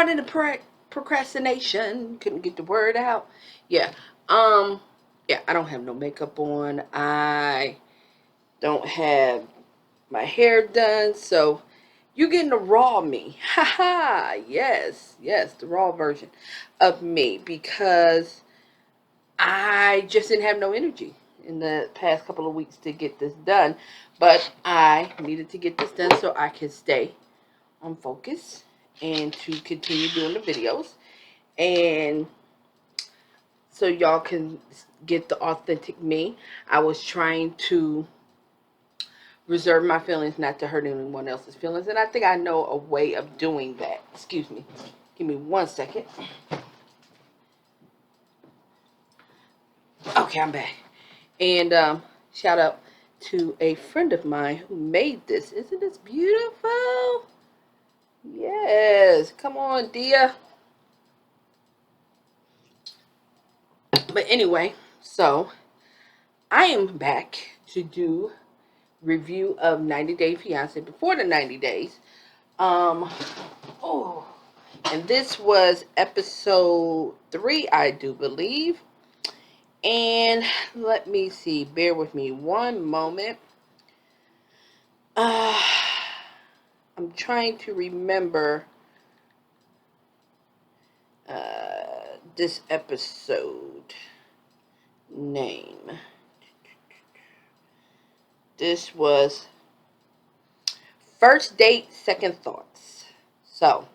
caught in the procrastination. Couldn't get the word out. Yeah. Yeah, I don't have no makeup on. I don't have my hair done. So you're getting the raw me. Haha. Yes. Yes, the raw version of me, because I just didn't have no energy in the past couple of weeks to get this done. But I needed to get this done so I can stay on focus and to continue doing the videos. And so y'all can get the authentic me. I was trying to reserve my feelings, not to hurt anyone else's feelings. And I think I know a way of doing that. Excuse me. Give me 1 second. Okay, I'm back. And shout out to a friend of mine who made this. Isn't this beautiful? Yes. Come on, Dia. But anyway, so I am back to do review of 90 Day Fiance before the 90 days. Oh, and this was episode 3, I do believe. And let me see, bear with me 1 moment. I'm trying to remember this episode name. This was First Date, Second Thoughts. So,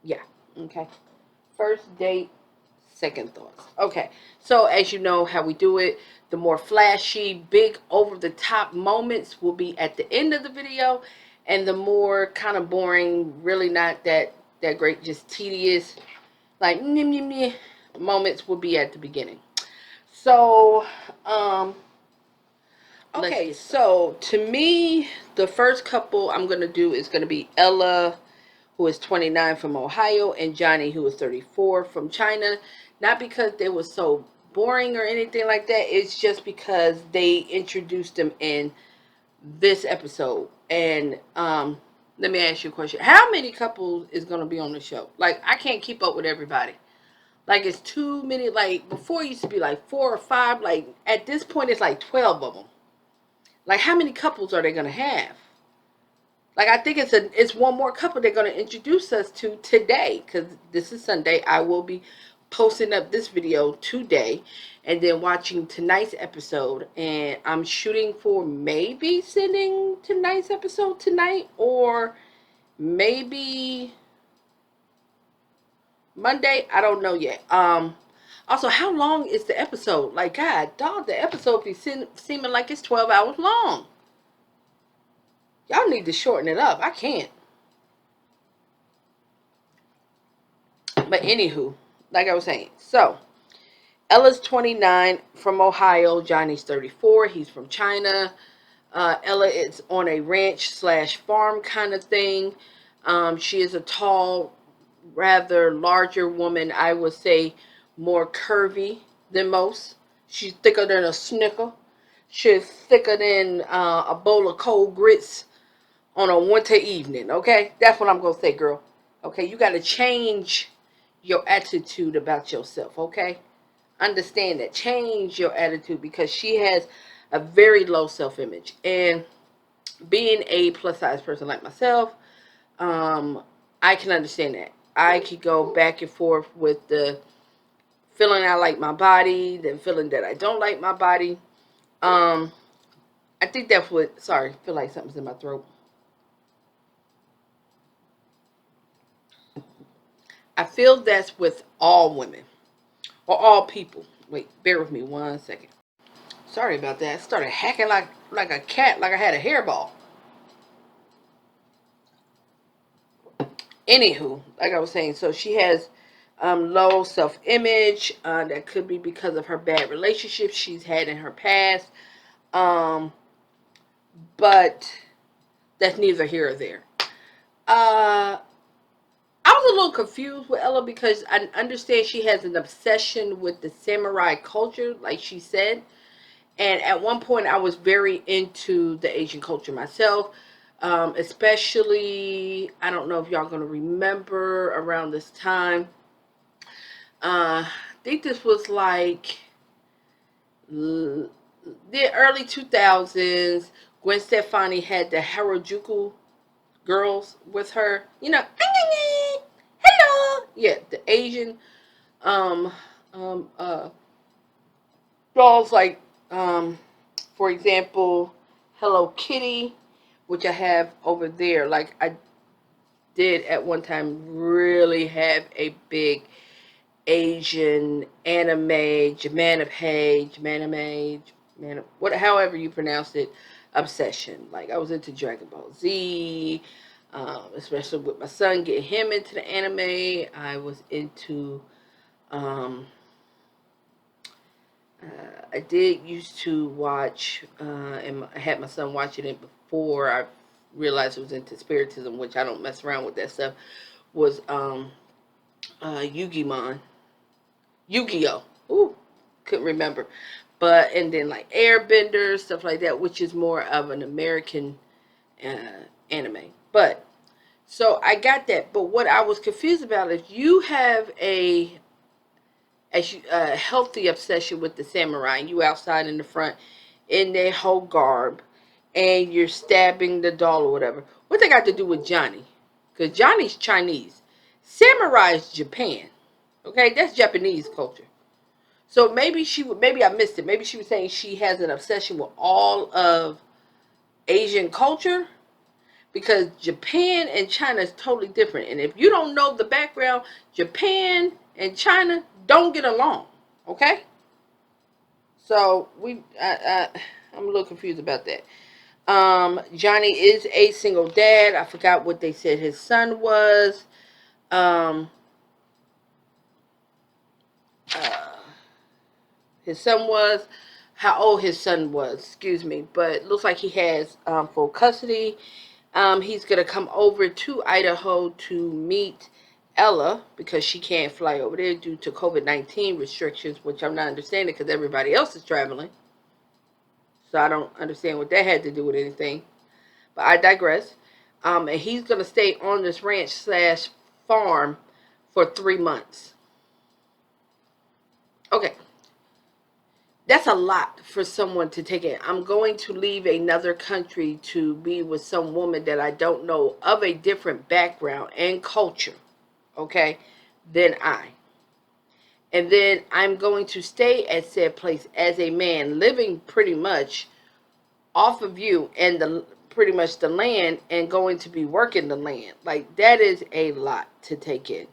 yeah, okay. First Date, Second Thoughts. Okay, so as you know how we do it, the more flashy, big, over-the-top moments will be at the end of the video, and the more kind of boring, really not that great, just tedious, like moments will be at the beginning. So, okay, so to me, the first couple I'm going to do is going to be Ella, who is 29 from Ohio, and Johnny, who is 34 from China. Not because they were so boring or anything like that. It's just because they introduced them in this episode. And let me ask you a question. How many couples is going to be on the show? Like, I can't keep up with everybody. Like, it's too many. Like, before it used to be like 4 or 5. Like, at this point, it's like 12 of them. Like, how many couples are they going to have? Like, I think it's one more couple they're going to introduce us to today, because this is Sunday. I will be posting up this video today and then watching tonight's episode. And I'm shooting for maybe sending tonight's episode tonight, or maybe Monday. I don't know yet. Also, how long is the episode? Like, God, dog, the episode be seeming like it's 12 hours long. Y'all need to shorten it up. I can't. But anywho, like I was saying, so Ella's 29 from Ohio. Johnny's 34. He's from China. Ella is on a ranch / farm kind of thing. She is a tall, rather larger woman. I would say more curvy than most. She's thicker than a Snicker. She's thicker than a bowl of cold grits on a winter evening. Okay, that's what I'm gonna say, girl. Okay, you got to change your attitude about yourself. Okay, understand that. Change your attitude, because she has a very low self-image. And being a plus size person like myself, I can understand that. I could go back and forth with the feeling I like my body, then feeling that I don't like my body. I think that's what, sorry, I feel like something's in my throat. I feel that's with all women or all people. Wait, bear with me 1 second. Sorry about that. I started hacking like a cat, like I had a hairball. Anywho, like I was saying, so she has low self-image. That could be because of her bad relationships she's had in her past. But that's neither here or there. I was a little confused with Ella, because I understand she has an obsession with the samurai culture, like she said. And at one point, I was very into the Asian culture myself. Especially, I don't know if y'all gonna remember around this time. I think this was like the early 2000s. Gwen Stefani had the Harajuku girls with her. You know, hello. Yeah, the Asian um um uh dolls like for example, Hello Kitty, which I have over there. Like I did at one time really have a big Asian anime, what, however you pronounce it, obsession. Like I was into Dragon Ball Z, especially with my son, getting him into the anime. I was into, um, I did used to watch, and I had my son watching it before I realized it was into spiritism, which I don't mess around with that stuff. Was Yu-Gi-Man. Yu-Gi-Oh. Ooh, couldn't remember. But and then like Airbender, stuff like that, which is more of an American anime. But so I got that. But what I was confused about, if you have a healthy obsession with the samurai, and you outside in the front in their whole garb, and you're stabbing the doll or whatever, what they got to do with Johnny? Because Johnny's Chinese, samurai is Japan. Okay, that's Japanese culture. So maybe maybe I missed it. Maybe she was saying she has an obsession with all of Asian culture, because Japan and China is totally different. And if you don't know the background, Japan and China don't get along. Okay? So I'm a little confused about that. Johnny is a single dad. I forgot what they said his son was. Um, uh, his son was, how old his son was, excuse me, but it looks like he has full custody. He's going to come over to Idaho to meet Ella because she can't fly over there due to COVID-19 restrictions, which I'm not understanding because everybody else is traveling. So I don't understand what that had to do with anything. But I digress. And he's going to stay on this ranch slash farm for 3 months. Okay. That's a lot for someone to take in. I'm going to leave another country to be with some woman that I don't know, of a different background and culture, okay, than I. And then I'm going to stay at said place as a man, living pretty much off of you and the pretty much the land, and going to be working the land. Like that is a lot to take in.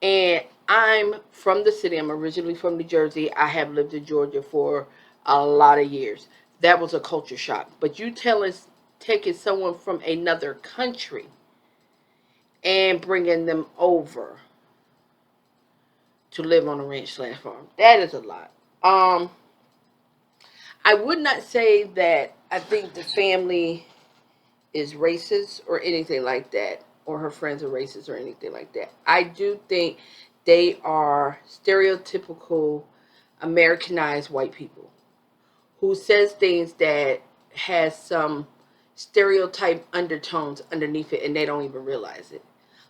And I'm from the city. I'm originally from New Jersey. I have lived in Georgia for a lot of years. That was a culture shock. But you tell us taking someone from another country and bringing them over to live on a ranch slash farm. That is a lot. I would not say that I think the family is racist or anything like that, or her friends are racist or anything like that. I do think they are stereotypical Americanized white people who says things that has some stereotype undertones underneath it and they don't even realize it.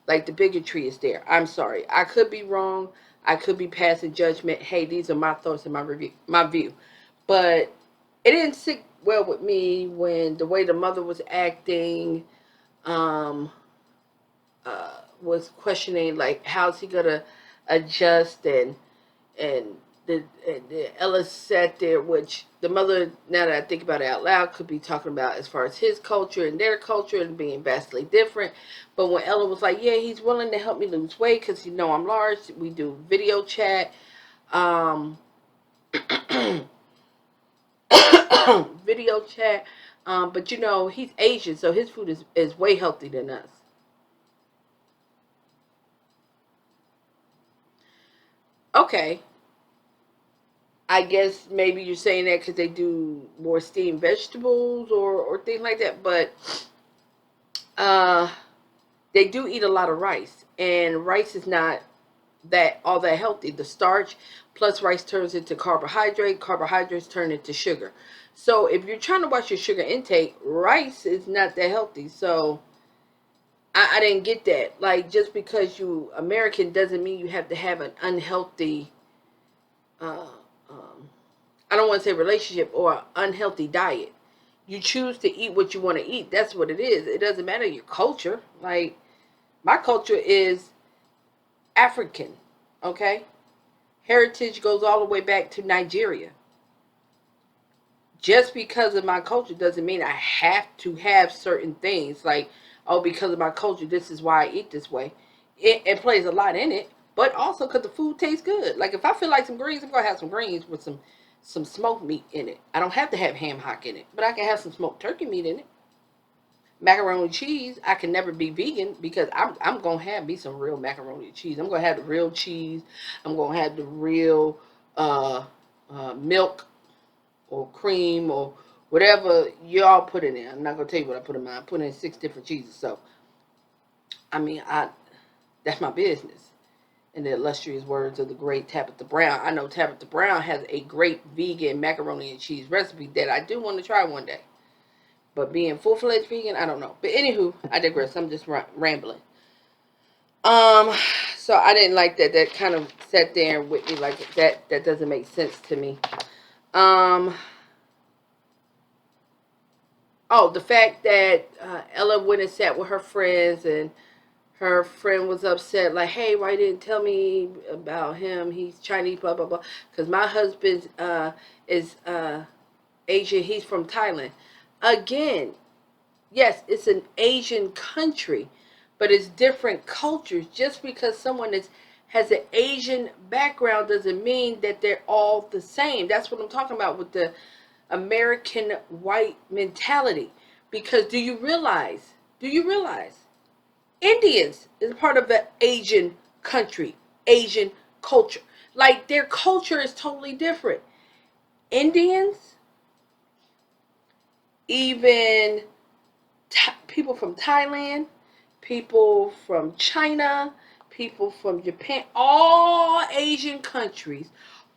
Like the bigotry is there. I'm sorry. I could be wrong. I could be passing judgment. Hey, these are my thoughts and my view. But it didn't sit well with me when the way the mother was acting, um, was questioning like how's he gonna adjust, and the Ellis sat there, which the mother, now that I think about it out loud, could be talking about as far as his culture and their culture and being vastly different. But when Ella was like, yeah, he's willing to help me lose weight because you know I'm large, we do video chat, um, video chat. But you know, he's Asian, so his food is way healthier than us. Okay, I guess maybe you're saying that because they do more steamed vegetables or things like that. But uh, they do eat a lot of rice, and rice is not all that healthy. The starch plus rice turns into carbohydrate. Carbohydrates turn into sugar. So if you're trying to watch your sugar intake, rice is not that healthy. So I didn't get that. Like, just because you American doesn't mean you have to have an unhealthy, uh, um, I don't want to say relationship, or an unhealthy diet. You choose to eat what you want to eat. That's what it is. It doesn't matter your culture. Like, my culture is African, okay? Heritage goes all the way back to Nigeria. Just because of my culture doesn't mean I have to have certain things. Like, oh, because of my culture, this is why I eat this way. It plays a lot in it, but also because the food tastes good. Like, if I feel like some greens, I'm gonna have some greens with some smoked meat in it. I don't have to have ham hock in it, but I can have some smoked turkey meat in it. Macaroni and cheese, I can never be vegan because I'm gonna have me some real macaroni and cheese. I'm gonna have the real cheese. I'm gonna have the real uh, milk or cream or whatever y'all put in there. I'm not gonna tell you what I put in mine. I put in 6 different cheeses. So I mean, that's my business. In the illustrious words of the great Tabitha Brown, I know Tabitha Brown has a great vegan macaroni and cheese recipe that I do want to try one day. But being full-fledged vegan, I don't know. But anywho, I digress. I'm just rambling. Um, so I didn't like that. That kind of sat there with me like that. That doesn't make sense to me. Um, oh, the fact that Ella went and sat with her friends, and her friend was upset, like, hey, why you didn't tell me about him? He's Chinese, blah, blah, blah. Because my husband is Asian. He's from Thailand. Again, yes, it's an Asian country, but it's different cultures. Just because someone has an Asian background doesn't mean that they're all the same. That's what I'm talking about with the American white mentality. Because do you realize Indians is part of the Asian country, Asian culture. Like, their culture is totally different. Indians, even people from Thailand, people from China, people from Japan, all Asian countries,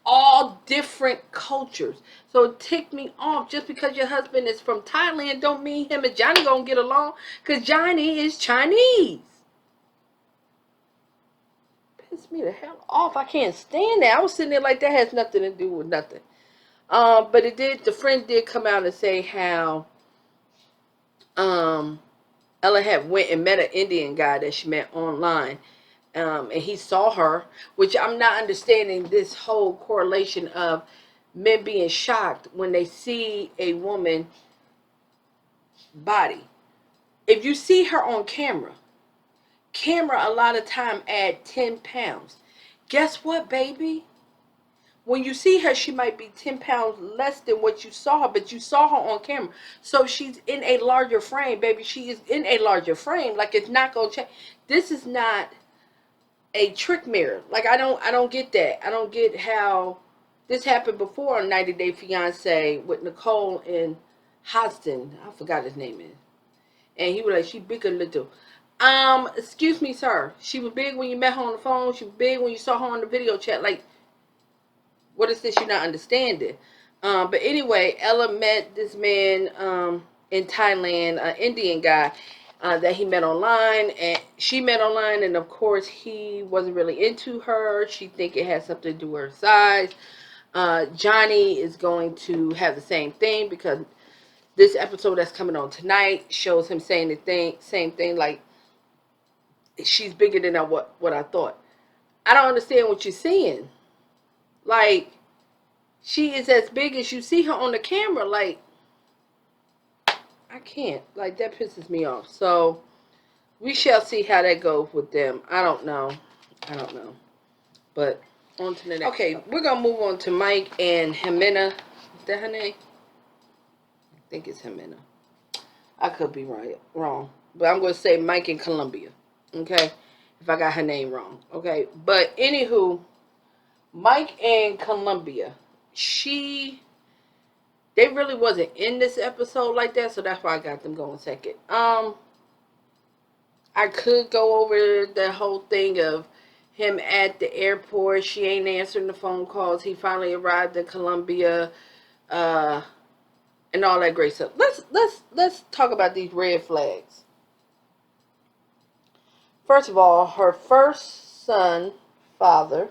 all different cultures. So it ticked me off. Just because your husband is from Thailand don't mean him and Johnny gonna get along, because Johnny is Chinese. Piss me the hell off. I can't stand that. I was sitting there like that has nothing to do with nothing. But it did. The friend did come out and say how um Ella had went and met an Indian guy that she met online. And he saw her, which I'm not understanding this whole correlation of men being shocked when they see a woman body. If you see her on camera a lot of time add 10 pounds. Guess what, baby? When you see her, she might be 10 pounds less than what you saw her, but you saw her on camera. So she's in a larger frame, baby. She is in a larger frame. Like, it's not going to change. This is not a trick mirror. Like, I don't get that. I don't get how this happened before on 90 Day Fiance with Nicole and Hozman. I forgot his name is. And he was like, she big or little. Excuse me, sir. She was big when you met her on the phone. She was big when you saw her on the video chat. Like, what is this you're not understanding? But anyway, Ella met this man in Thailand, an Indian guy that he met online, and she met online, and of course he wasn't really into her. She think it had something to do with her size. Johnny is going to have the same thing, because this episode that's coming on tonight shows him saying the same thing, like, she's bigger than what I thought. I don't understand what you're seeing. Like, she is as big as you see her on the camera. Like, I can't. Like, that pisses me off. So, we shall see how that goes with them. I don't know. But, on to the next. Okay, we're going to move on to Mike and Jimena. Is that her name? I think it's Jimena. I could be wrong. But I'm going to say Mike and Columbia. Okay? If I got her name wrong. Okay? But, anywho, Mike and Columbia. They really wasn't in this episode like that, so that's why I got them going second. I could go over the whole thing of him at the airport. She ain't answering the phone calls. He finally arrived in Colombia, and all that great stuff. Let's talk about these red flags. First of all, her first son, father.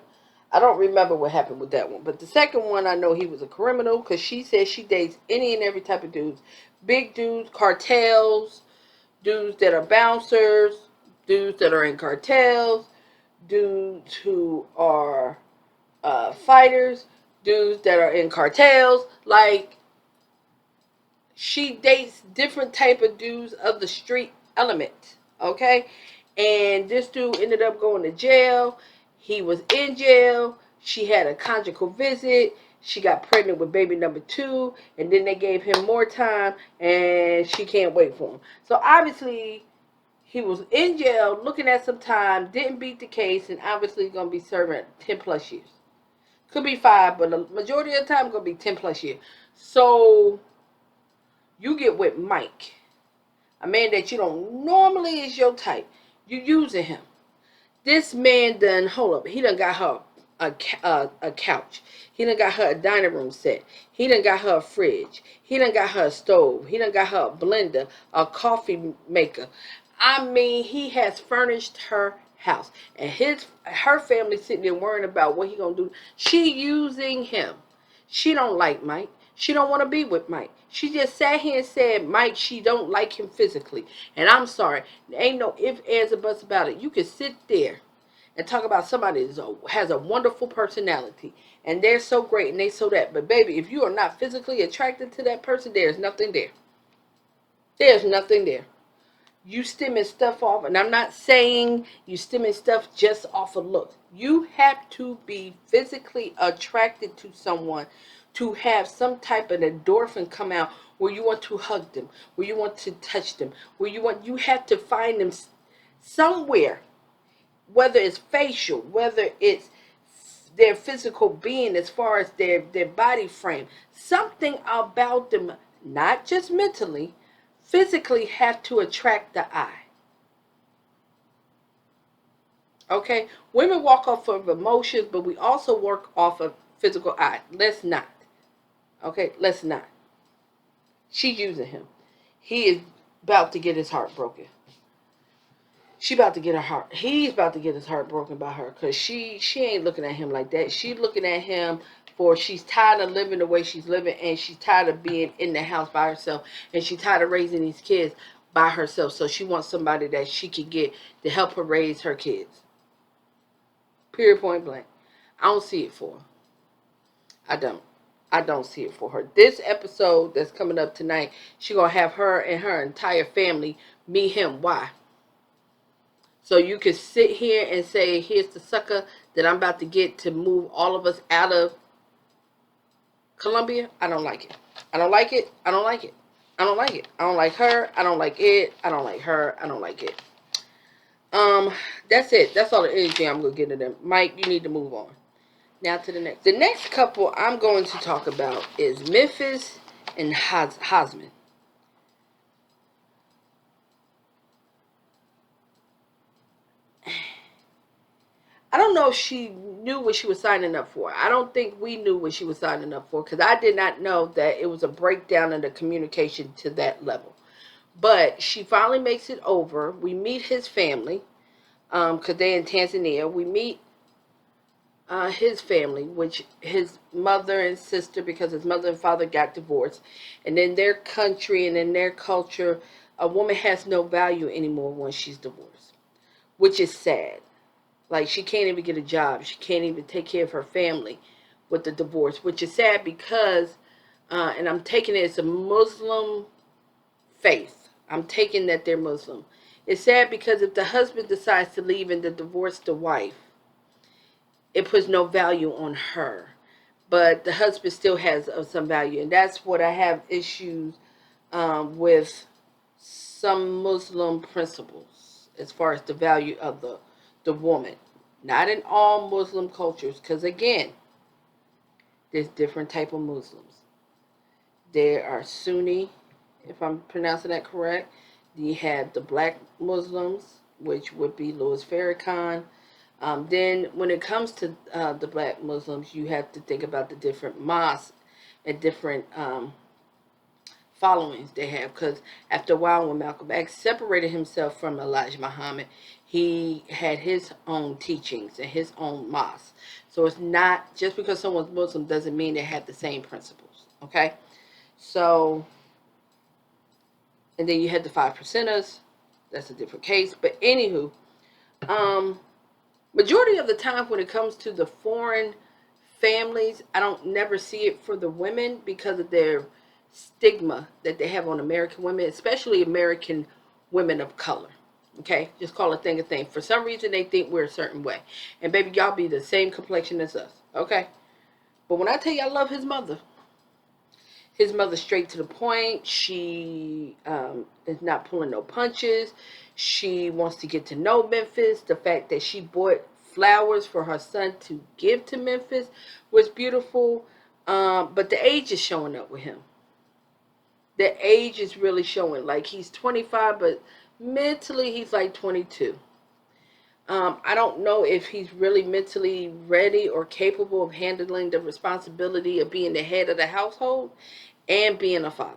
I don't remember what happened with that one, but the second one, I know he was a criminal because she says she dates any and every type of dudes, big dudes, cartels, dudes that are bouncers, dudes that are in cartels, dudes who are fighters, dudes that are in cartels. Like, she dates different type of dudes of the street element, okay? And this dude ended up going to jail. He was in jail. She had a conjugal visit. She got pregnant with baby number 2, and then they gave him more time, and she can't wait for him. So obviously, he was in jail, looking at some time, didn't beat the case, and obviously going to be serving 10 plus years. Could be 5, but the majority of the time, going to be 10 plus years. So you get with Mike, a man that you don't normally is your type. You using him. This man done, hold up, he done got her a couch. He done got her a dining room set. He done got her a fridge. He done got her a stove. He done got her a blender, a coffee maker. I mean, he has furnished her house. And her family sitting there worrying about what he gonna do. She using him. She don't like Mike. She don't want to be with Mike. She just sat here and said, Mike, she don't like him physically. And I'm sorry. There ain't no ifs, ands, or buts about it. You can sit there and talk about somebody that has a wonderful personality. And they're so great and they so that. But baby, if you are not physically attracted to that person, there's nothing there. There's nothing there. You stemming stuff off. And I'm not saying you stemming stuff just off of looks. You have to be physically attracted to someone to have some type of endorphin come out where you want to hug them, where you want to touch them, where you have to find them somewhere, whether it's facial, whether it's their physical being as far as their body frame. Something about them, not just mentally, physically have to attract the eye. Okay? Women walk off of emotions, but we also work off of physical eye. Let's not. Okay, let's not. She's using him. He is about to get his heart broken. She about to get her heart. He's about to get his heart broken by her because she ain't looking at him like that. She's looking at him for she's tired of living the way she's living, and she's tired of being in the house by herself, and she's tired of raising these kids by herself. So she wants somebody that she can get to help her raise her kids. Period, point blank. I don't see it for her. I don't. I don't see it for her. This episode that's coming up tonight, she gonna have her and her entire family meet him. Why? So you can sit here and say, here's the sucker that I'm about to get to move all of us out of Colombia. I don't like it. I don't like it. I don't like it. I don't like it. I don't like her. I don't like it. I don't like her. I don't like it. That's it. That's all the energy I'm gonna get to them. Mike, you need to move on. Now to the next. The next couple I'm going to talk about is Memphis and Hozman. I don't know if she knew what she was signing up for. I don't think we knew what she was signing up for because I did not know that it was a breakdown in the communication to that level. But she finally makes it over. We meet his family because they're in Tanzania. We meet his family, which his mother and sister, because his mother and father got divorced. And in their country and in their culture, a woman has no value anymore when she's divorced, which is sad. Like, she can't even get a job. She can't even take care of her family with the divorce, which is sad because, and I'm taking it as a Muslim faith. I'm taking that they're Muslim. It's sad because if the husband decides to leave and to divorce the wife, it puts no value on her. But the husband still has some value. And that's what I have issues with some Muslim principles as far as the value of the woman. Not in all Muslim cultures, because again, there's different type of Muslims. There are Sunni, if I'm pronouncing that correct. You have the black Muslims, which would be Louis Farrakhan. Then when it comes to the black Muslims, you have to think about the different mosques and different followings they have. Because after a while, when Malcolm X separated himself from Elijah Muhammad, he had his own teachings and his own mosque. So it's not just because someone's Muslim doesn't mean they have the same principles. Okay, so and then you had the 5%ers. That's a different case. But anywho, um, majority of the time when it comes to the foreign families, I don't never see it for the women because of their stigma that they have on American women, especially American women of color. Okay, just call a thing a thing. For some reason, they think we're a certain way, and baby, y'all be the same complexion as us. Okay, but when I tell you I love his mother straight to the point. She is not pulling no punches. She wants to get to know Memphis. The fact that she bought flowers for her son to give to Memphis was beautiful. But the age is showing up with him. The age is really showing. Like he's 25, but mentally he's like 22. I don't know if he's really mentally ready or capable of handling the responsibility of being the head of the household and being a father.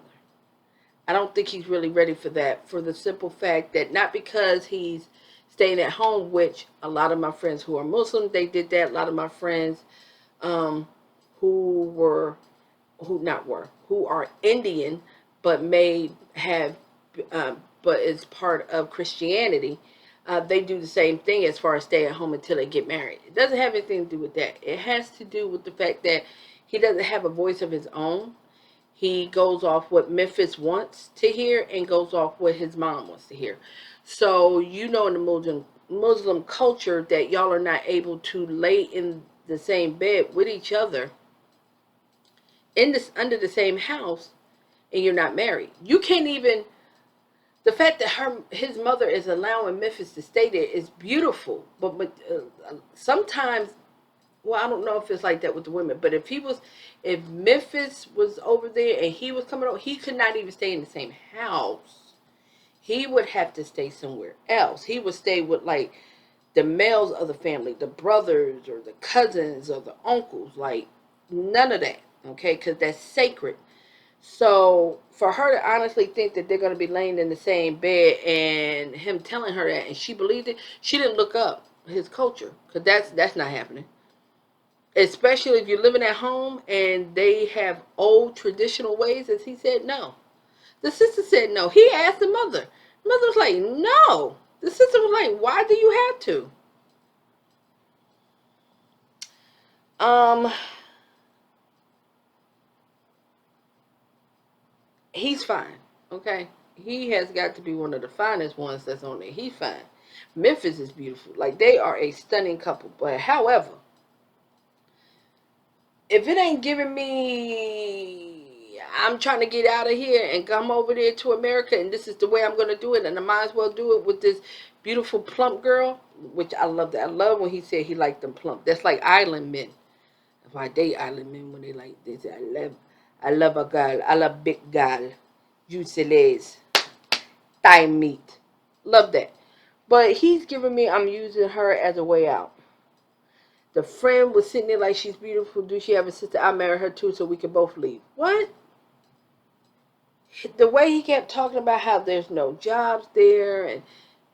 I don't think he's really ready for that, for the simple fact that not because he's staying at home, which a lot of my friends who are Muslim, they did that. A lot of my friends um, who were, who are Indian, but may have, but is part of Christianity, they do the same thing as far as stay at home until they get married. It doesn't have anything to do with that. It has to do with the fact that he doesn't have a voice of his own. He goes off what Memphis wants to hear and goes off what his mom wants to hear. So you know, in the Muslim culture, that y'all are not able to lay in the same bed with each other in this under the same house, and you're not married. You can't even. The fact that his mother is allowing Memphis to stay there is beautiful, but sometimes, well, I don't know if it's like that with the women, but if Memphis was over there and he was coming over, he could not even stay in the same house. He would have to stay somewhere else. He would stay with like the males of the family, the brothers or the cousins or the uncles, like none of that, okay? Because that's sacred. So for her to honestly think that they're going to be laying in the same bed and him telling her that and she believed it, she didn't look up his culture because that's not happening. Especially if you're living at home and they have old traditional ways, as he said no. The sister said no. He asked the mother. The mother was like, no. The sister was like, why do you have to? Um, he's fine. Okay. He has got to be one of the finest ones that's on there. He's fine. Memphis is beautiful. Like they are a stunning couple. But however, if it ain't giving me, I'm trying to get out of here and come over there to America, and this is the way I'm going to do it, and I might as well do it with this beautiful plump girl, which I love that. I love when he said he liked them plump. That's like island men. That's why I date island men when they like this. I love a girl. I love big girl. Juicy thigh meat. Love that. But he's giving me, I'm using her as a way out. The friend was sitting there like she's beautiful. Do she have a sister? I marry her too so we can both leave. What? The way he kept talking about how there's no jobs there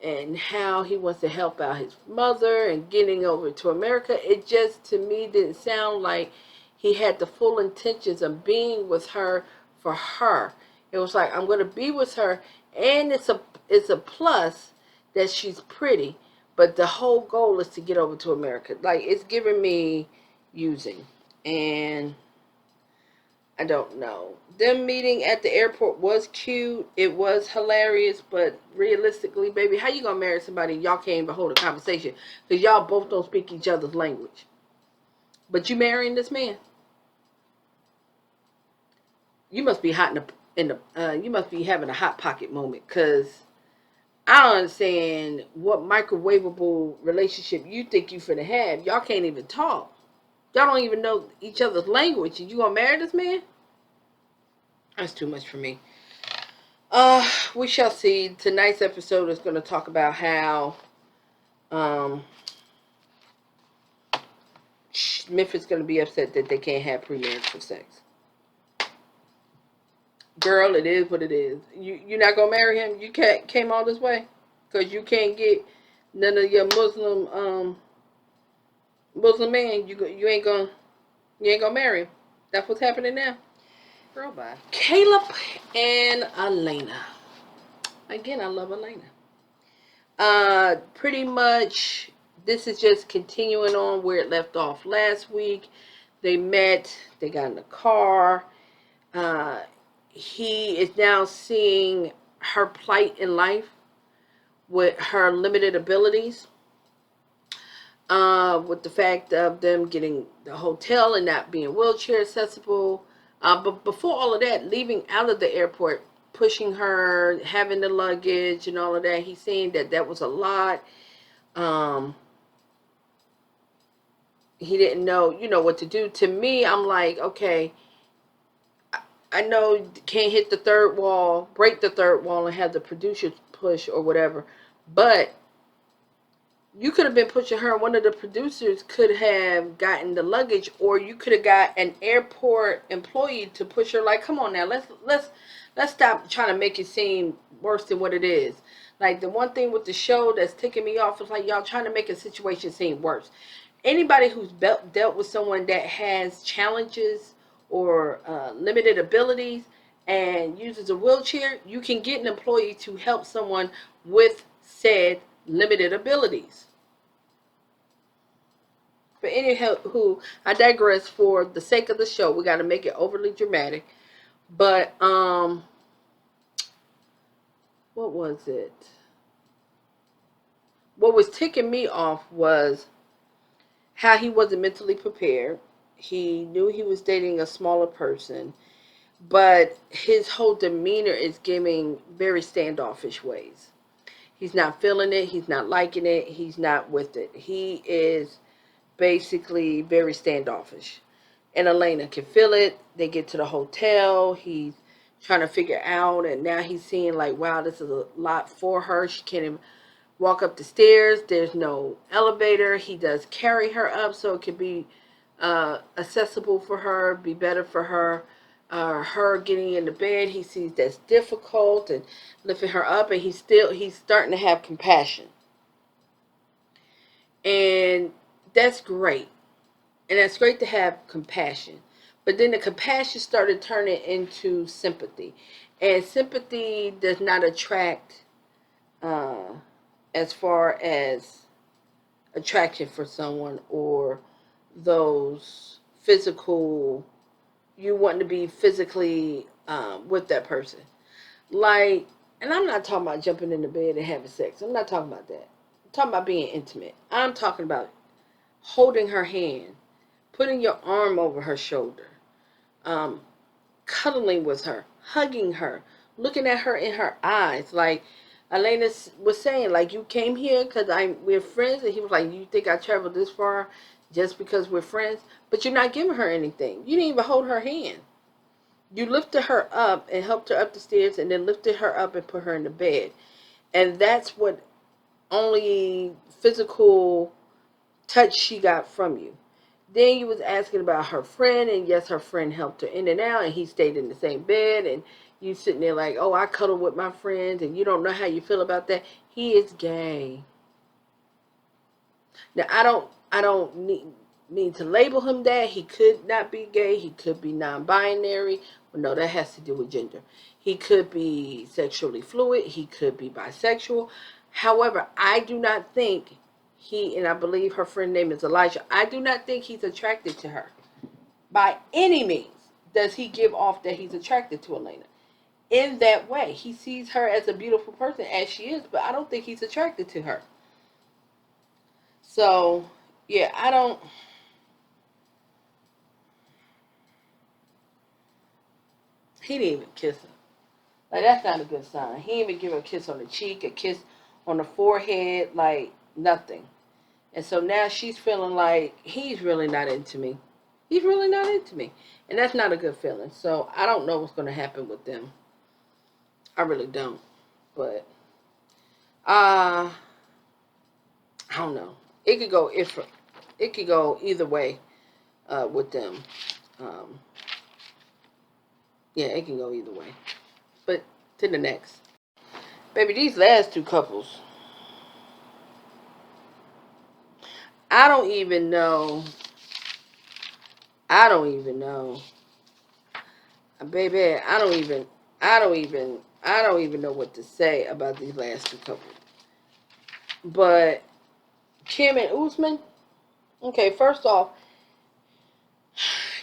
and how he wants to help out his mother and getting over to America, it just to me didn't sound like he had the full intentions of being with her for her. It was like, I'm going to be with her, and it's a plus that she's pretty, but the whole goal is to get over to America. Like, it's giving me using, and I don't know. Them meeting at the airport was cute. It was hilarious, but realistically, baby, how you gonna marry somebody y'all can't even hold a conversation because y'all both don't speak each other's language? But you marrying this man? You must be hot you must be having a hot pocket moment because I don't understand what microwavable relationship you think you finna have. Y'all can't even talk. Y'all don't even know each other's language, and you gonna marry this man? That's too much for me. We shall see. Tonight's episode is going to talk about how, um, Memphis going to be upset that they can't have premarital sex. Girl, it is what it is. You're not going to marry him? You came all this way? Because you can't get none of your Muslim man. You ain't going to marry him. That's what's happening now. Girl, bye. Caleb and Elena. Again, I love Elena. Pretty much, this is just continuing on where it left off last week. They met. They got in the car. He is now seeing her plight in life with her limited abilities. With the fact of them getting the hotel and not being wheelchair accessible. But before all of that, leaving out of the airport, pushing her, having the luggage and all of that, he's saying that was a lot. He didn't know, what to do. To me, I'm like, okay, I know can't hit the third wall, break the third wall and have the producer push or whatever, but you could have been pushing her. One of the producers could have gotten the luggage, or you could have got an airport employee to push her. Like, come on now, let's stop trying to make it seem worse than what it is. Like, the one thing with the show that's ticking me off is like y'all trying to make a situation seem worse. Anybody who's dealt with someone that has challenges or limited abilities and uses a wheelchair, you can get an employee to help someone with said limited abilities. But anywho, I digress. For the sake of the show, we got to make it overly dramatic. But what was it? What was ticking me off was how he wasn't mentally prepared. He knew he was dating a smaller person, but his whole demeanor is giving very standoffish ways. He's not feeling it. He's not liking it. He's not with it. He is basically very standoffish. And Elena can feel it. They get to the hotel. He's trying to figure out, and now he's seeing like, wow, this is a lot for her. She can't even walk up the stairs. There's no elevator. He does carry her up so it can be accessible for her, be better for her. Her getting into bed, he sees that's difficult, and lifting her up, and he's starting to have compassion. And that's great. And that's great to have compassion. But then the compassion started turning into sympathy. And sympathy does not attract as far as attraction for someone, or those physical, you want to be physically with that person. Like, and I'm not talking about jumping in the bed and having sex. I'm not talking about that. I'm talking about being intimate. I'm talking about holding her hand, putting your arm over her shoulder, cuddling with her, hugging her, looking at her in her eyes. Like Elena was saying, like, you came here because we're friends, and he was like, you think I traveled this far just because we're friends? But you're not giving her anything. You didn't even hold her hand. You lifted her up and helped her up the stairs, and then lifted her up and put her in the bed. And that's what only physical touch she got from you. Then you was asking about her friend, and yes, her friend helped her in and out, and he stayed in the same bed, and you sitting there like, oh, I cuddle with my friends, and you don't know how you feel about that. He is gay. Now, I don't mean to label him that. He could not be gay. He could be non-binary. Well, no, that has to do with gender. He could be sexually fluid. He could be bisexual. However, I do not think and I believe her friend name is Elijah, I do not think he's attracted to her. By any means does he give off that he's attracted to Elena. In that way, he sees her as a beautiful person as she is, but I don't think he's attracted to her. So, yeah, he didn't even kiss her. Like, that's not a good sign. He didn't even give her a kiss on the cheek, a kiss on the forehead, like nothing. And so now she's feeling like he's really not into me. He's really not into me. And that's not a good feeling. So I don't know what's going to happen with them. I really don't. But I don't know. It could go either way with them. Yeah, it can go either way. But to the next. Baby, these last two couples, I don't even know. I don't even know. Baby, I don't even know what to say about these last two couples. But Kim and Uzman, okay, first off,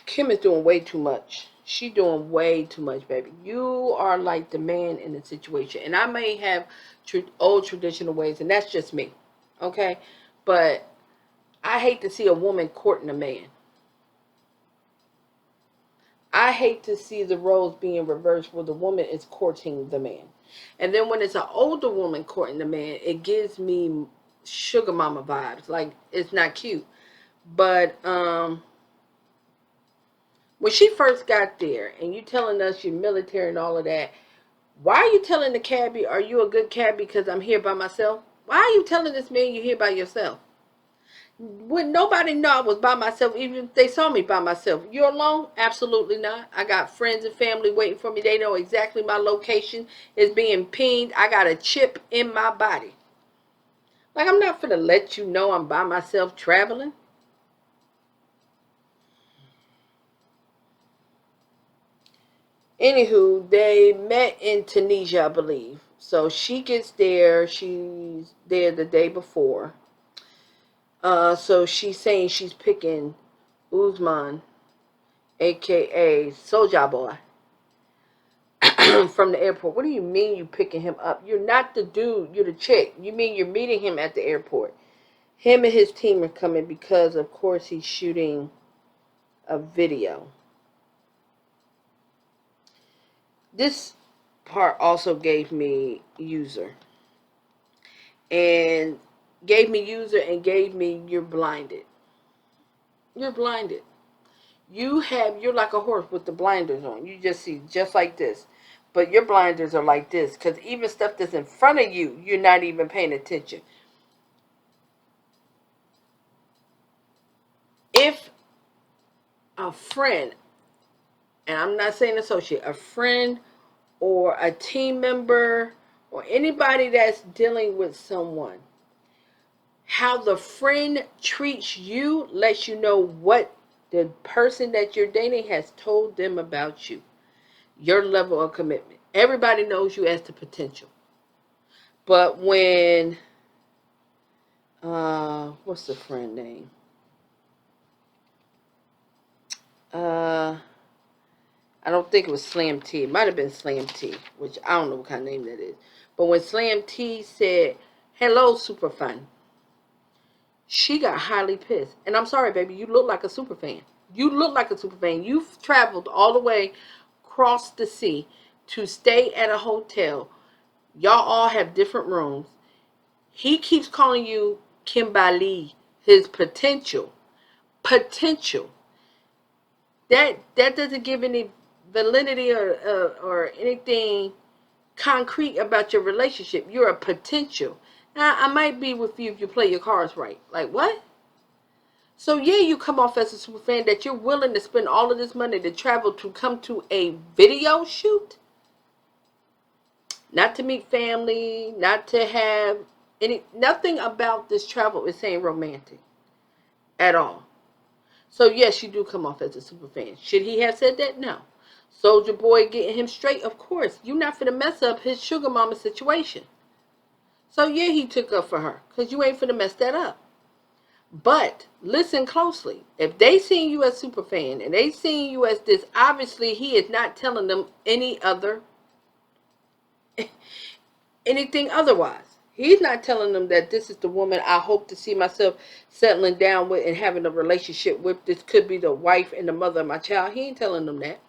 Kim is doing way too much. She doing way too much, baby. You are like the man in the situation. And I may have old traditional ways, and that's just me. Okay? But I hate to see a woman courting a man. I hate to see the roles being reversed where the woman is courting the man. And then when it's an older woman courting the man, it gives me sugar mama vibes. Like, it's not cute. But when she first got there and you telling us you're military and all of that, why are you telling the cabbie, are you a good cabbie because I'm here by myself? Why are you telling this man you're here by yourself? Would nobody know I was by myself, even if they saw me by myself? You're alone? Absolutely not. I got friends and family waiting for me. They know exactly my location is being pinged. I got a chip in my body. Like, I'm not finna let you know I'm by myself traveling. Anywho, they met in Tunisia, I believe. So she gets there. She's there the day before. So she's saying she's picking Uzman, aka Soja Boy, from the airport. What do you mean you picking him up? You're not the dude. You're the chick. You mean you're meeting him at the airport? Him and his team are coming because, of course, he's shooting a video. This part also gave me user. And gave me user and gave me you're blinded. You're blinded. You're like a horse with the blinders on. You just see just like this. But your blinders are like this. Because even stuff that's in front of you, you're not even paying attention. If a friend, and I'm not saying associate, a friend or a team member or anybody that's dealing with someone, how the friend treats you lets you know what the person that you're dating has told them about you. Your level of commitment. Everybody knows you as the potential. But when, what's the friend name? I don't think it was Slam T. It might have been Slam T, which I don't know what kind of name that is. But when Slam T said, hello, super fan, she got highly pissed. And I'm sorry, baby, you look like a super fan. You look like a super fan. You've traveled all the way across the sea to stay at a hotel. Y'all all have different rooms. He keeps calling you Kimberly, his potential. Potential. That doesn't give any validity or anything concrete about your relationship. You're a potential. Now, I might be with you if you play your cards right. Like, what? So, yeah, you come off as a super fan that you're willing to spend all of this money to travel to come to a video shoot? Not to meet family, not to have nothing about this travel is saying romantic at all. So, yes, you do come off as a super fan. Should he have said that? No. Soldier Boy getting him straight? Of course. You're not finna mess up his sugar mama situation. So, yeah, he took up for her because you ain't finna mess that up. But listen closely. If they seeing you as super fan and they seeing you as this, obviously he is not telling them anything otherwise. He's not telling them that this is the woman I hope to see myself settling down with and having a relationship with. This could be the wife and the mother of my child. He ain't telling them that.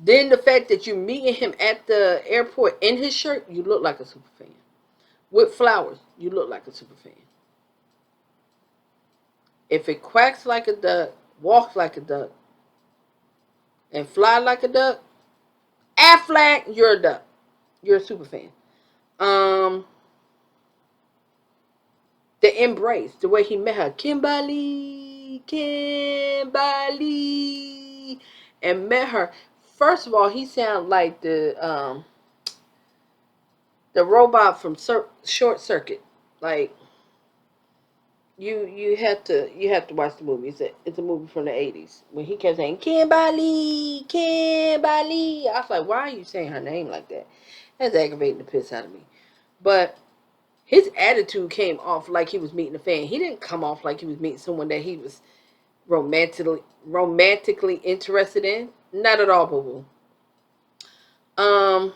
Then the fact that you're meeting him at the airport in his shirt, you look like a super fan. With flowers, you look like a super fan. If it quacks like a duck, walks like a duck, and fly like a duck, Aflac, you're a duck. You're a super fan. The embrace, the way he met her, Kimberly, Kimberly, and met her. First of all, he sounded like the robot from Short Circuit. Like you have to watch the movie. It's a movie from the 80s when he kept saying Kimberly, Kimberly. I was like, why are you saying her name like that? That's aggravating the piss out of me. But his attitude came off like he was meeting a fan. He didn't come off like he was meeting someone that he was romantically interested in. Not at all, boo boo. Um,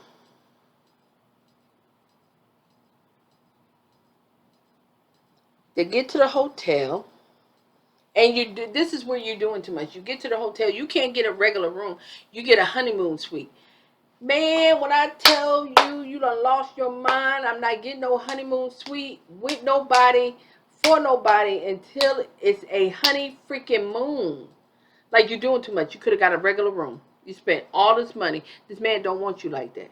they get to the hotel, and this is where you're doing too much. You get to the hotel, you can't get a regular room. You get a honeymoon suite. Man, when I tell you, you done lost your mind. I'm not getting no honeymoon suite with nobody, for nobody, until it's a honey freaking moon. Like, you're doing too much. You could have got a regular room. You spent all this money. This man don't want you like that.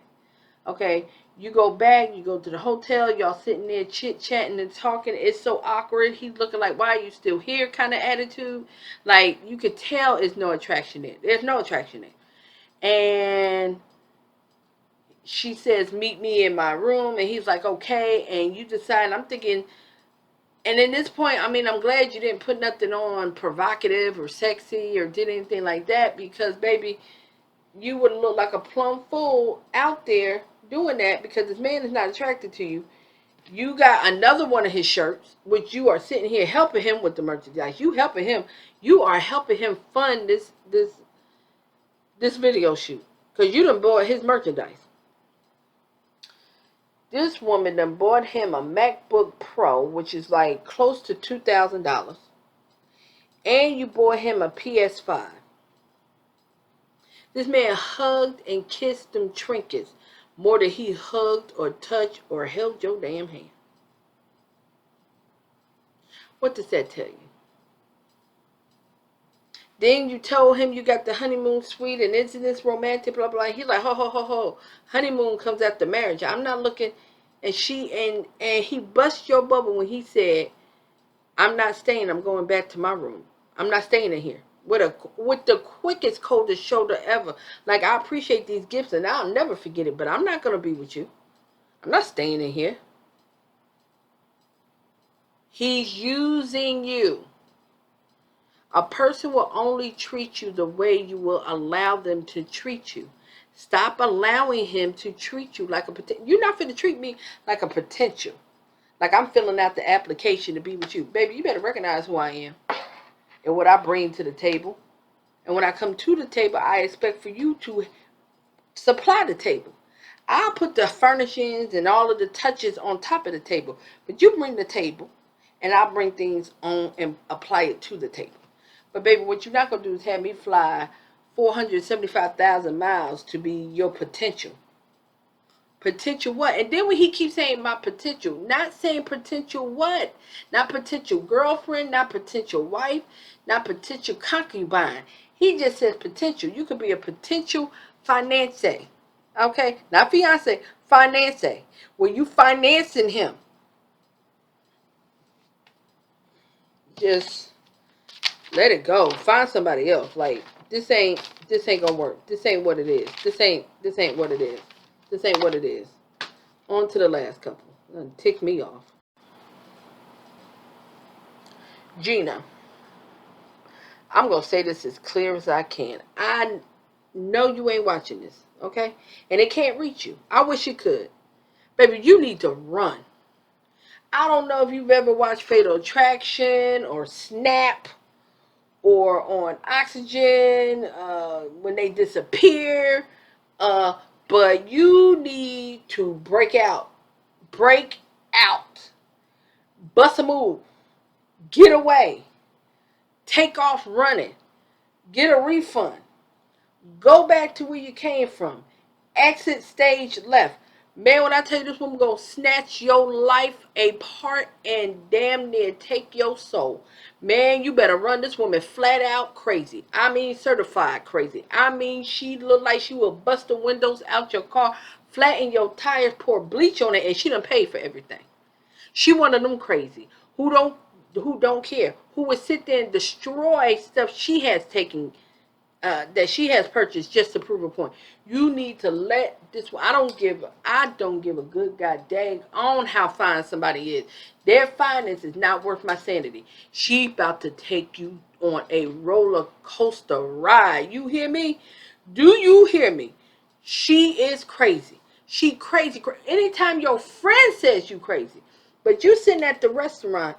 Okay? You go back, you go to the hotel, y'all sitting there chit-chatting and talking. It's so awkward. He's looking like, why are you still here kind of attitude. Like, you could tell there's no attraction there. There's no attraction there. And she says, meet me in my room. And he's like, okay. And you decide, I'm thinking, and in this point, I mean, I'm glad you didn't put nothing on provocative or sexy or did anything like that, because, baby, you would look like a plumb fool out there doing that, because this man is not attracted to you. You got another one of his shirts, which you are sitting here helping him with the merchandise. You helping him. You are helping him fund this video shoot, because you done bought his merchandise. This woman done bought him a MacBook Pro, which is like close to $2,000. And you bought him a PS5. This man hugged and kissed them trinkets more than he hugged or touched or held your damn hand. What does that tell you? Then you told him you got the honeymoon suite and isn't this romantic, blah, blah. He's like, ho, ho, ho, ho. Honeymoon comes after marriage. I'm not looking. And he bust your bubble when he said, I'm not staying. I'm going back to my room. I'm not staying in here. With the quickest, coldest shoulder ever. Like, I appreciate these gifts and I'll never forget it, but I'm not going to be with you. I'm not staying in here. He's using you. A person will only treat you the way you will allow them to treat you. Stop allowing him to treat you like a potential. You're not going to treat me like a potential. Like I'm filling out the application to be with you. Baby, you better recognize who I am and what I bring to the table. And when I come to the table, I expect for you to supply the table. I'll put the furnishings and all of the touches on top of the table. But you bring the table, and I'll bring things on and apply it to the table. But baby, what you're not going to do is have me fly 475,000 miles to be your potential. Potential what? And then when he keeps saying my potential, not saying potential what? Not potential girlfriend, not potential wife, not potential concubine. He just says potential. You could be a potential fiancé. Okay? Not fiance, fiancé. When you financing him, just let it go. Find somebody else. Like this ain't gonna work. This ain't what it is. This ain't what it is. This ain't what it is. On to the last couple. Tick me off. Gina. I'm gonna say this as clear as I can. I know you ain't watching this, okay? And it can't reach you. I wish it could. Baby, you need to run. I don't know if you've ever watched Fatal Attraction or Snap or on Oxygen when they disappear. But you need to break out. Break out. Bust a move. Get away. Take off running. Get a refund. Go back to where you came from. Exit stage left. Man, when I tell you this woman gonna snatch your life apart and damn near take your soul. Man, you better run. This woman flat out crazy. I mean certified crazy. I mean she look like she will bust the windows out your car, flatten your tires, pour bleach on it, and she done paid for everything. She one of them crazy who don't who don't care, who would sit there and destroy stuff she has taken, that she has purchased just to prove a point. You need to let this. I don't give a good god dang on how fine somebody is. Their fineness is not worth my sanity. She about to take you on a roller coaster ride. You hear me? Do you hear me? She is crazy. She crazy. Anytime your friend says you crazy, but you sitting at the restaurant,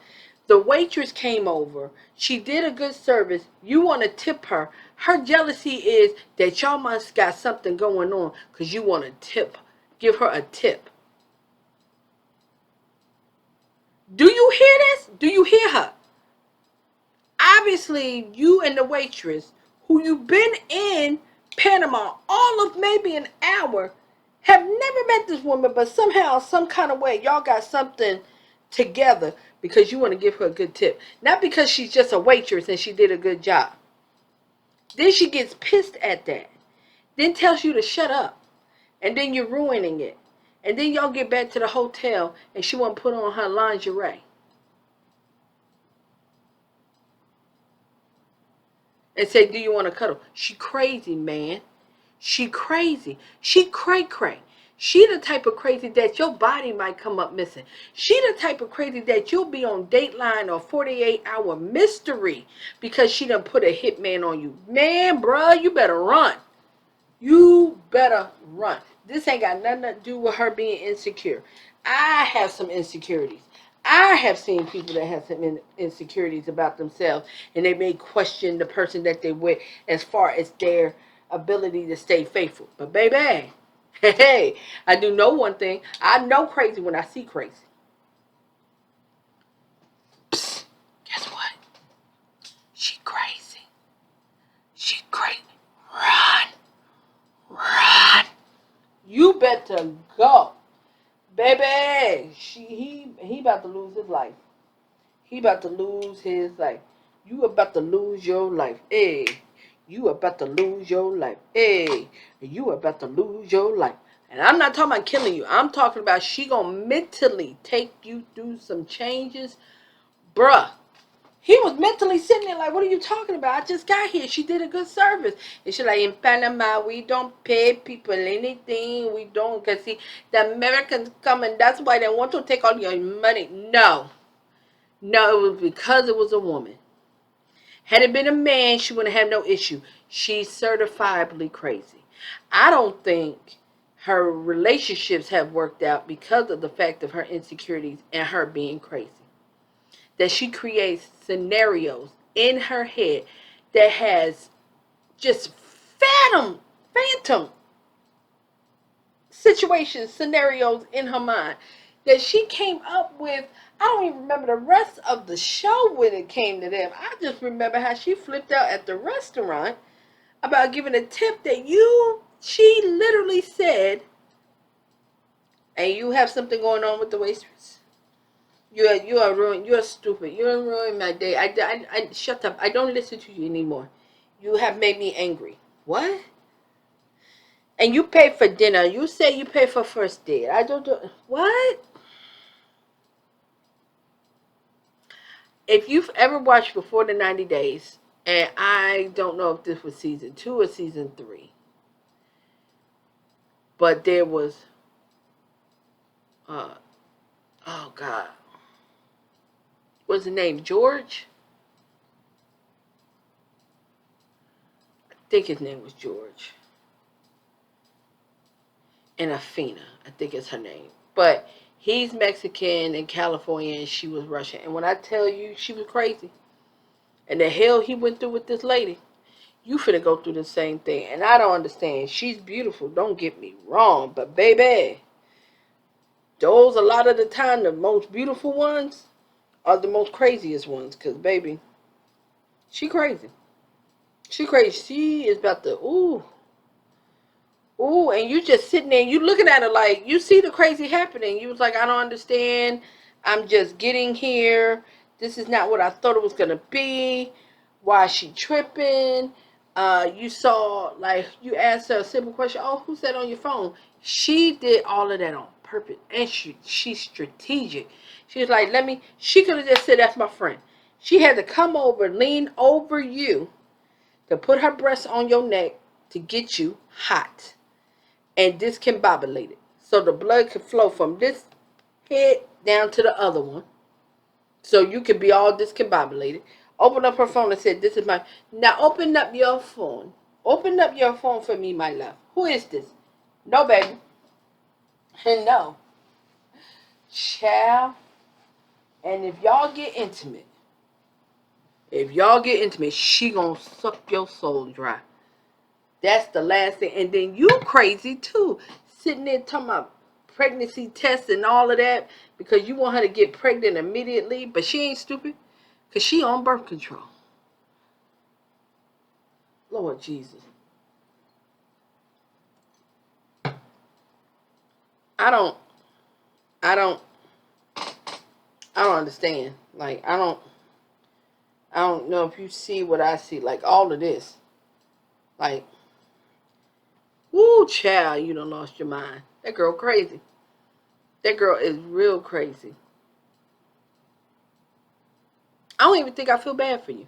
the waitress came over. She did a good service. You want to tip her. Her jealousy is that y'all must got something going on because you want to tip. Give her a tip. Do you hear this? Do you hear her? Obviously, you and the waitress, who you've been in Panama all of maybe an hour, have never met this woman, but somehow, some kind of way, y'all got something together because you want to give her a good tip. Not because she's just a waitress and she did a good job. Then she gets pissed at that. Then tells you to shut up. And then you're ruining it. And then y'all get back to the hotel and she want to put on her lingerie. And say, do you want to cuddle? She crazy, man. She crazy. She cray-cray. She the type of crazy that your body might come up missing. She the type of crazy that you'll be on Dateline or 48-hour mystery because she done put a hitman on you. Man, bruh, you better run. You better run. This ain't got nothing to do with her being insecure. I have some insecurities. I have seen people that have some insecurities about themselves, and they may question the person that they with as far as their ability to stay faithful. But baby, hey, I do know one thing. I know crazy when I see crazy. Psst, guess what? She crazy. She crazy. Run. Run. You better go. Baby, he about to lose his life. He about to lose his life. You about to lose your life. Hey, you about to lose your life. Hey, you about to lose your life. And I'm not talking about killing you. I'm talking about she gonna mentally take you through some changes. Bruh, he was mentally sitting there like, what are you talking about? I just got here. She did a good service. And she's like, in Panama, we don't pay people anything. We don't. Because, see, the Americans come and that's why they want to take all your money. No. No, it was because it was a woman. Had it been a man, she wouldn't have no issue. She's certifiably crazy. I don't think her relationships have worked out because of the fact of her insecurities and her being crazy. That she creates scenarios in her head that has just phantom situations, scenarios in her mind that she came up with. I don't even remember the rest of the show when it came to them. I just remember how she flipped out at the restaurant about giving a tip that she literally said, and you have something going on with the waitress. You are ruined. You are stupid. You are ruining my day. I shut up. I don't listen to you anymore. You have made me angry. What? And you pay for dinner. You say you pay for first date. I don't do what? If you've ever watched Before the 90 Days, and I don't know if this was season 2 or season 3, but there was, oh God, what's his name? George? I think his name was George. And Afina, I think it's her name. But he's Mexican and California, and she was Russian. And when I tell you, she was crazy. And the hell he went through with this lady, you finna go through the same thing. And I don't understand. She's beautiful, don't get me wrong. But baby, those a lot of the time, the most beautiful ones are the most craziest ones. Because baby, she crazy. She crazy. She is about to, ooh. Ooh, and you just sitting there and you looking at her like, you see the crazy happening. You was like, I don't understand. I'm just getting here. This is not what I thought it was going to be. Why is she tripping? You saw, like, you asked her a simple question. Oh, who's that on your phone? She did all of that on purpose. And she's strategic. She was like, she could have just said, that's my friend. She had to come over, lean over you, to put her breast on your neck to get you hot and discombobulate it. So the blood could flow from this head down to the other one. So you could be all discombobulated. Open up her phone and said, this is my... Now open up your phone. Open up your phone for me, my love. Who is this? No, baby. No. Child. And if y'all get intimate, she gonna suck your soul dry. That's the last thing. And then you crazy too. Sitting there talking about pregnancy tests and all of that because you want her to get pregnant immediately. But she ain't stupid because she on birth control. Lord Jesus. I don't understand. Like, I don't know if you see what I see. Like, all of this. Like, woo, child, you done lost your mind. That girl crazy. That girl is real crazy. I don't even think I feel bad for you.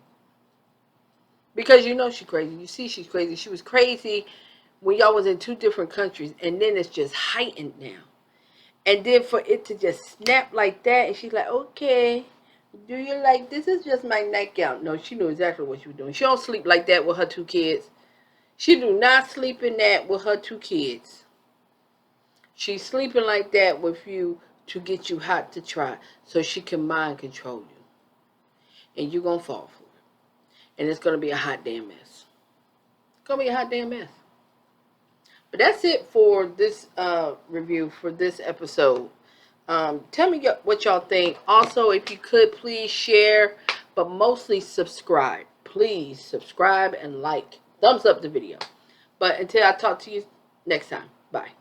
Because you know she's crazy. You see she's crazy. She was crazy when y'all was in 2 different countries. And then it's just heightened now. And then for it to just snap like that. And she's like, okay, do you like, this is just my nightgown. No, she knew exactly what she was doing. She don't sleep like that with her 2 kids. She do not sleep in that with her 2 kids. She's sleeping like that with you to get you hot to try. So she can mind control you. And you're going to fall for it. And it's going to be a hot damn mess. It's going to be a hot damn mess. But that's it for this review, for this episode. Tell me what y'all think. Also, if you could, please share, but mostly subscribe. Please subscribe and like. Thumbs up the video. But until I talk to you next time. Bye.